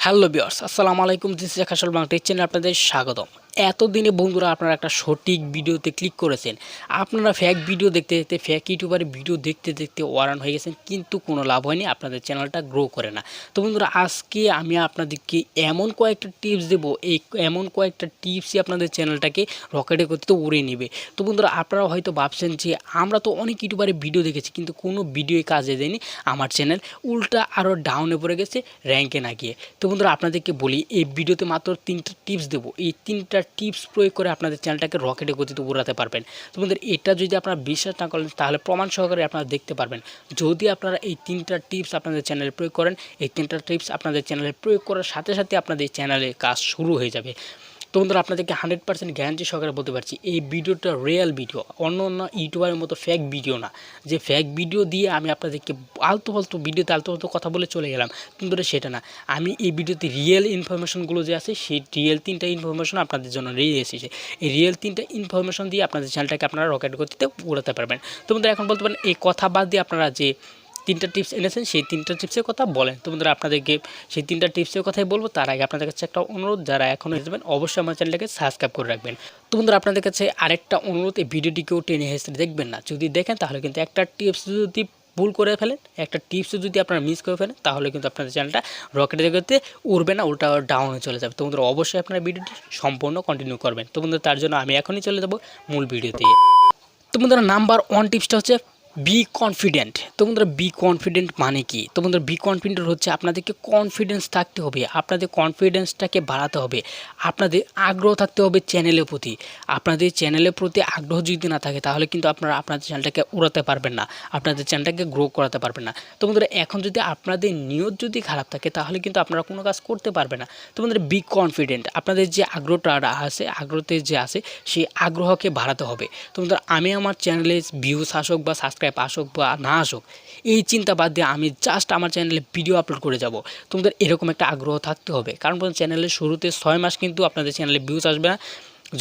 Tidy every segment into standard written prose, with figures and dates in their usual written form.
Hello viewers, আসসালামু আলাইকুম। This is আকাশ বাংলা চ্যানেলে আপনাদের স্বাগতম। এতদিনে বন্ধুরা আপনারা একটা সঠিক ভিডিওতে ক্লিক করেছেন। আপনারা ফেক ভিডিও দেখতে দেখতে ফেক ইউটিউবারের ভিডিও দেখতে দেখতে ওয়ারান হয়ে গেছেন, কিন্তু কোনো লাভ হয়নি, আপনাদের চ্যানেলটা গ্রো করে না। তো বন্ধুরা, আজকে আমি আপনাদেরকে এমন কয়েকটা টিপস দেবো, এমন কয়েকটা টিপসই আপনাদের চ্যানেলটাকে রকেটে করতে উড়িয়ে নেবে। তো বন্ধুরা, আপনারা হয়তো ভাবছেন যে আমরা তো অনেক ইউটিউবারের ভিডিও দেখেছি, কিন্তু কোনো ভিডিওই কাজে দেয়নি, আমার চ্যানেল উল্টা আরও ডাউনে পড়ে গেছে, র্যাঙ্কে না গিয়ে। তো বন্ধুরা, আপনাদেরকে বলি, এই ভিডিওতে মাত্র 3টা টিপস দেবো। এই 3টা টিপস প্রয়োগ করে আপনাদের চ্যানেলটাকে রকেটে গতিতে উড়াতে পারবেন। তো বন্ধুরা, এটা যদি আপনারা বিশ্বাস না করেন তাহলে প্রমাণ সহকারে আপনারা দেখতে পারবেন। যদি আপনারা এই 3টা টিপস আপনাদের চ্যানেলে প্রয়োগ করেন, এই 3টা টিপস আপনাদের চ্যানেলে প্রয়োগ করার সাথে সাথে আপনাদের চ্যানেলে কাজ শুরু হয়ে যাবে। তো বন্ধুরা, আপনাদেরকে 100% গ্যারান্টি সহকারে বলতে পারছি, এই ভিডিওটা রিয়েল ভিডিও, অন্য অন্য ইউটিউবারের মতো ফেক ভিডিও না। যে ফেক ভিডিও দিয়ে আমি আপনাদেরকে আলতু ফালতু কথা বলে চলে গেলাম, কিন্তু সেটা না। আমি এই ভিডিওতে রিয়েল ইনফরমেশনগুলো যে আছে, সেই রিয়েল 3টা ইনফরমেশন আপনাদের জন্য নিয়ে এসেছে। এই রিয়েল 3টা ইনফরমেশন দিয়ে আপনাদের চ্যানেলটাকে আপনারা রকেট গতিতে উড়াতে পারবেন। তো বন্ধুরা, এখন বলতে পারেন এই কথা বাদ দিয়ে আপনারা যে 3টা টিপস এনেছেন, সেই 3টা টিপসের কথা বলেন। তো বন্ধুরা, আপনাদেরকে সেই 3টা টিপসের কথাই বলবো। তার আগে আপনাদের কাছে একটা অনুরোধ, যারা এখনও যাবেন অবশ্যই আমার চ্যানেলটাকে সাবস্ক্রাইব করে রাখবেন। তো বন্ধুরা, আপনাদের কাছে আরেকটা অনুরোধ, এই ভিডিওটিকেও টেনে হেসে দেখবেন না। যদি দেখেন তাহলে কিন্তু একটা টিপস যদি ভুল করে ফেলেন, একটা টিপসও যদি আপনারা মিস করে ফেলেন, তাহলে কিন্তু আপনাদের চ্যানেলটা রকেটের গতিতে উড়বে না, উল্টা ডাউনে চলে যাবে। তো বন্ধুরা, অবশ্যই আপনারা ভিডিওটি সম্পূর্ণ কন্টিনিউ করবেন। তো বন্ধুরা, তার জন্য আমি এখনই চলে যাব মূল ভিডিওতে। তো বন্ধুরা, নাম্বার 1 টিপসটা হচ্ছে বি কনফিডেন্ট। তো বন্ধুরা, বি কনফিডেন্ট মানে কি? তো বন্ধুরা, বি কনফিডেন্ট হচ্ছে আপনাদেরকে কনফিডেন্স থাকতে হবে, আপনাদের কনফিডেন্সটাকে বাড়াতে হবে, আপনাদের আগ্রহ থাকতে হবে চ্যানেলের প্রতি। আপনাদের চ্যানেলের প্রতি আগ্রহ যদি না থাকে, তাহলে কিন্তু আপনারা আপনাদের চ্যানেলটাকে উড়াতে পারবেন না, আপনাদের চ্যানেলটাকে গ্রো করাতে পারবেন না। তো বন্ধুরা, এখন যদি আপনাদের নিয়ত যদি খারাপ থাকে, তাহলে কিন্তু আপনারা কোনো কাজ করতে পারবেন না। তো বন্ধুরা, বি কনফিডেন্ট, আপনাদের যে আগ্রহটা আছে, আগ্রহতে যে আছে, সেই আগ্রহকে বাড়াতে হবে। তো বন্ধুরা, আমি আমার চ্যানেলে ভিউজ আসুক বা সাবস্ক্রাইব আসুক বা না আসুক, এই চিন্তা বাদ দিয়ে আমি জাস্ট আমার চ্যানেলে ভিডিও আপলোড করে যাব। তোমাদের এরকম একটা আগ্রহ থাকতে হবে, কারণ চ্যানেলের শুরুতে 6 মাস কিন্তু আপনাদের চ্যানেলে ভিউজ আসবে না।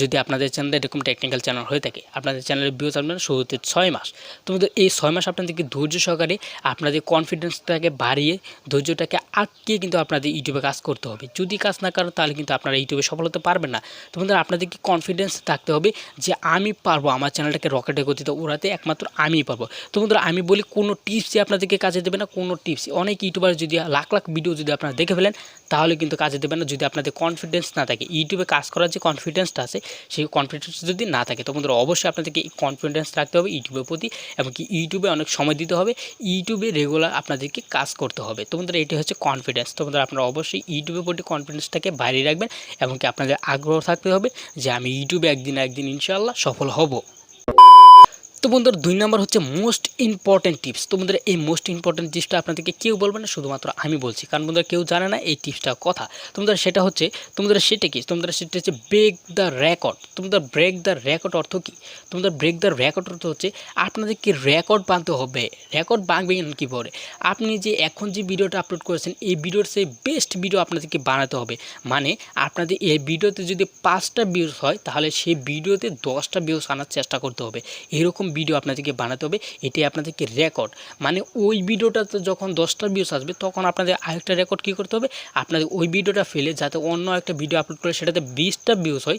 যদি আপনাদের চ্যানেলে এরকম টেকনিক্যাল চ্যানেল হয়ে থাকে, আপনাদের চ্যানেলে ভিউজ আসবে না শুরুতে 6 মাস। তোমাদের এই 6 মাস আপনাদেরকে ধৈর্য সহকারে আপনাদের কনফিডেন্সটাকে বাড়িয়ে, ধৈর্যটাকে আটকে কিন্তু আপনাদের ইউটিউবে কাজ করতে হবে। যদি কাজ না করেন, তাহলে কিন্তু আপনারা ইউটিউবে সফল হতে পারবেন না। তো বন্ধুরা, আপনাদেরকে কনফিডেন্স থাকতে হবে যে আমি পারবো, আমার চ্যানেলটাকে রকেটের গতিতে উড়াতে একমাত্র আমিই পারবো। তো বন্ধুরা, আমি বলি কোনো টিপসই আপনাদেরকে কাজে দেবে না, কোনো টিপস। অনেক ইউটিউবার যদি লাখ লাখ ভিডিও যদি আপনারা দেখে ফেলেন, তাহলে কিন্তু কাজে দেবে না, যদি আপনাদের কনফিডেন্স না থাকে। ইউটিউবে কাজ করার যে কনফিডেন্সটা আছে, সেই কনফিডেন্স যদি না থাকে, তো বন্ধুরা অবশ্যই আপনাদেরকে কনফিডেন্স রাখতে হবে ইউটিউবের প্রতি, এবং কি ইউটিউবে অনেক সময় দিতে হবে, ইউটিউবে রেগুলার আপনাদেরকে কাজ করতে হবে। তো বন্ধুরা, এটি হচ্ছে কনফিডেন্স। তো বন্ধুরা, আপনারা অবশ্যই ইউটিউবের প্রতি কনফিডেন্সটাকে বাড়িয়ে রাখবেন, এবং কি আপনাদের আগ্রহ থাকতে হবে যে আমি ইউটিউবে একদিন ইনশাআল্লাহ সফল হব। তো বন্ধুরা, 2 নম্বর হচ্ছে মোস্ট ইম্পর্টেন্ট টিপস। তো বন্ধুরা, এই মোস্ট ইম্পর্টেন্ট টিপসটা আপনাদেরকে কেউ বলবে না, শুধুমাত্র আমি বলছি, কারণ বন্ধুরা কেউ জানে না এই টিপসটার কথা। তোমরা সেটা হচ্ছে, তোমরা সেটা কি, তোমরা সেটা হচ্ছে ব্রেক দ্য রেকর্ড। তোমরা ব্রেক দ্য রেকর্ড অর্থ কি? তোমরা ব্রেক দ্য রেকর্ড অর্থ হচ্ছে আপনাদেরকে রেকর্ড বাঁধতে হবে। রেকর্ড বাঁধবেন কী করে? আপনি যে এখন যে ভিডিওটা আপলোড করেছেন, এই ভিডিওর সেই বেস্ট ভিডিও আপনাদেরকে বানাতে হবে। মানে আপনাদের এই ভিডিওতে যদি 5টা ভিউজ হয়, তাহলে সেই ভিডিওতে 10টা ভিউজ আনার চেষ্টা করতে হবে। এরকম ভিডিও আপনাদেরকে বানাতে হবে, এটাই আপনাদেরকে রেকর্ড। মানে ওই ভিডিওটাতে যখন 10টা ভিউজ আসবে, তখন আপনাদের আরেকটা রেকর্ড কী করতে হবে, আপনাদের ওই ভিডিওটা ফেলে যাতে অন্য একটা ভিডিও আপলোড করে সেটাতে 20টা ভিউজ হয়,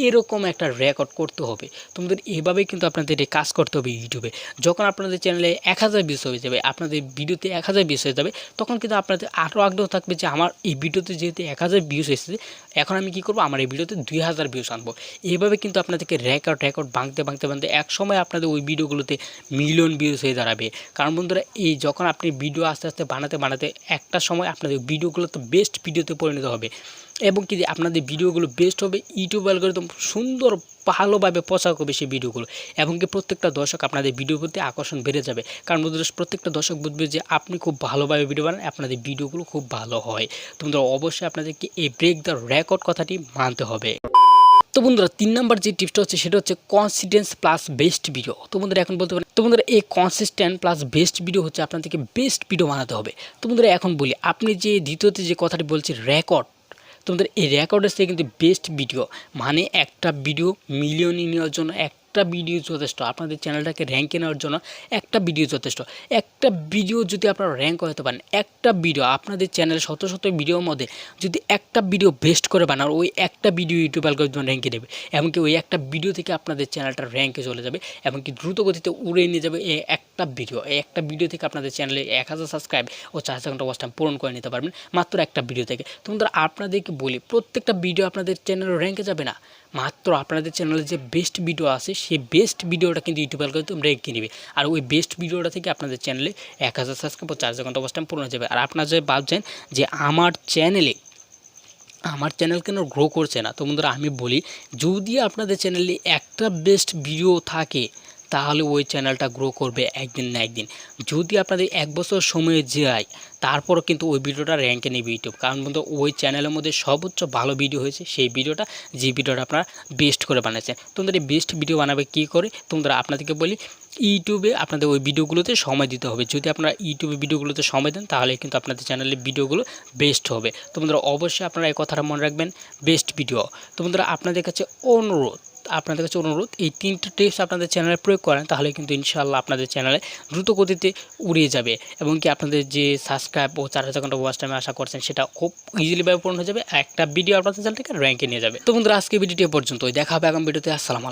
এরকম একটা রেকর্ড করতে হবে। তোমাদের এভাবেই কিন্তু আপনাদের কাজ করতে হবে ইউটিউবে। যখন আপনাদের চ্যানেলে 1000 ভিউজ হয়ে যাবে, আপনাদের ভিডিওতে 1000 ভিউজ হয়ে যাবে, তখন কিন্তু আপনাদের আরও আগ্রহ থাকবে যে আমার এই ভিডিওতে যেহেতু 1000 ভিউজ এসেছে, এখন আমি কী করবো, আমার এই ভিডিওতে 2000 ভিউজ আনবো। এইভাবে কিন্তু আপনাদেরকে রেকর্ড ভাঙতে এক সময় আপনাদের ওই ভিডিওগুলোতে মিলিয়ন ভিউজ হয়ে দাঁড়াবে। কারণ বন্ধুরা, এই যখন আপনি ভিডিও আস্তে আস্তে বানাতে একটা সময় আপনাদের ভিডিওগুলো তো বেস্ট ভিডিওতে পরিণত হবে, এবং কি আপনাদের ভিডিওগুলো বেস্ট হবে, ইউটিউব অ্যালগরিদম সুন্দর ভালোভাবে প্রচার করবে সেই ভিডিওগুলো, এবং কি প্রত্যেকটা দর্শক আপনাদের ভিডিওর প্রতি আকর্ষণ বেড়ে যাবে। কারণ বন্ধুরা, প্রত্যেকটা দর্শক বুঝবে যে আপনি খুব ভালোভাবে ভিডিও বানান, আপনাদের ভিডিওগুলো খুব ভালো হয়। তো বন্ধুরা, অবশ্যই আপনাদেরকে এই ব্রেক দ্য রেকর্ড কথাটি মানতে হবে। তো বন্ধুরা, 3 নম্বর যে টিপসটা হচ্ছে, সেটা হচ্ছে কনসিস্টেন্স প্লাস বেস্ট ভিডিও। তো বন্ধুরা, এখন বলতে পারেন, তো বন্ধুরা এই কনসিস্টেন্ট প্লাস বেস্ট ভিডিও হচ্ছে আপনাদেরকে বেস্ট ভিডিও বানাতে হবে। তো বন্ধুরা, এখন বলি, আপনি যে দ্বিতীয়তে যে কথাটি বলছি রেকর্ড, তোমাদের এই রেকর্ডের থেকে কিন্তু বেস্ট ভিডিও, মানে একটা ভিডিও মিলিয়ন নেওয়ার জন্য একটা ভিডিও যথেষ্ট। আপনাদের চ্যানেলটাকে র্যাঙ্কে নেওয়ার জন্য একটা ভিডিও যথেষ্ট। একটা ভিডিও যদি আপনারা র্যাঙ্ক হতে পারেন, একটা ভিডিও আপনাদের চ্যানেলে শত শত ভিডিওর মধ্যে যদি একটা ভিডিও বেস্ট করে বানান, ওই একটা ভিডিও ইউটিউব অ্যালগরিদম র্যাঙ্কে দেবে। এমনকি ওই একটা ভিডিও থেকে আপনাদের চ্যানেলটা র্যাঙ্কে চলে যাবে, এমনকি দ্রুত গতিতে উড়ে নিয়ে যাবে এই একটা ভিডিও। এই একটা ভিডিও থেকে আপনাদের চ্যানেলে 1000 সাবস্ক্রাইব ও 4 ঘন্টা ওয়াচ টাইম পূরণ করে নিতে পারবেন মাত্র একটা ভিডিও থেকে। তো বন্ধুরা, আপনাদেরকে বলি, প্রত্যেকটা ভিডিও আপনাদের চ্যানেলে র্যাঙ্কে যাবে না, মাত্র আপনাদের চ্যানেলে যে বেস্ট ভিডিও আছে সেই বেস্ট ভিডিওটা কিন্তু ইউটিউব অ্যালগরিদম র্যাঙ্কে নেবে। আর ওই বেস্ট ভিডিওটা থেকে আপনাদের চ্যানেলে 1000 সাবস্ক্রাইব ও 4 ঘন্টা ওয়াচ টাইম পূরণ হয়ে যাবে। আর আপনারা যে ভাবছেন যে আমার চ্যানেল কেন গ্রো করছে না, তো বন্ধুরা আমি বলি, যদি আপনাদের চ্যানেলে একটা বেস্ট ভিডিও থাকে তাহলে ওই চ্যানেলটা গ্রো করবে একদিন না একদিন। যদি আপনাদের 1 বছর সময় যায় তারপরও কিন্তু ওই ভিডিওটা র্যাঙ্কে নেবে ইউটিউব, কারণ বন্ধু ওই চ্যানেলের মধ্যে সর্বোচ্চ ভালো ভিডিও হয়েছে সেই ভিডিওটা, যে ভিডিওটা আপনারা বেস্ট করে বানাচ্ছেন। তোমরা এই বেস্ট ভিডিও বানাবে কী করে, তোমরা আপনাদেরকে বলি, ইউটিউবে আপনাদের ওই ভিডিওগুলোতে সময় দিতে হবে। যদি আপনারা ইউটিউবে ভিডিওগুলোতে সময় দেন তাহলে কিন্তু আপনাদের চ্যানেলের ভিডিওগুলো বেস্ট হবে। তো বন্ধুরা অবশ্যই আপনারা এই কথাটা মনে রাখবেন, বেস্ট ভিডিও। তো বন্ধুরা আপনাদের কাছে অনুরোধ, এই 3টা টিপস আপনাদের চ্যানেলে প্রয়োগ করেন, তাহলে কিন্তু ইনশাআল্লাহ আপনাদের চ্যানেলে দ্রুত গতিতে উড়িয়ে যাবে, এবং কি আপনাদের যে সাবস্ক্রাইব ও 4000 ঘন্টা ওয়াচ টাইম আশা করছেন সেটা খুব ইজিলিভাবে পূরণ হয়ে যাবে। একটা ভিডিও আপনাদের চ্যানেলটাকে র্যাঙ্কে নিয়ে যাবে। তো বন্ধুরা আজকে ভিডিওটি পর্যন্তই, দেখা হবে আগামী ভিডিওতে। আসসালামু আলাইকুম।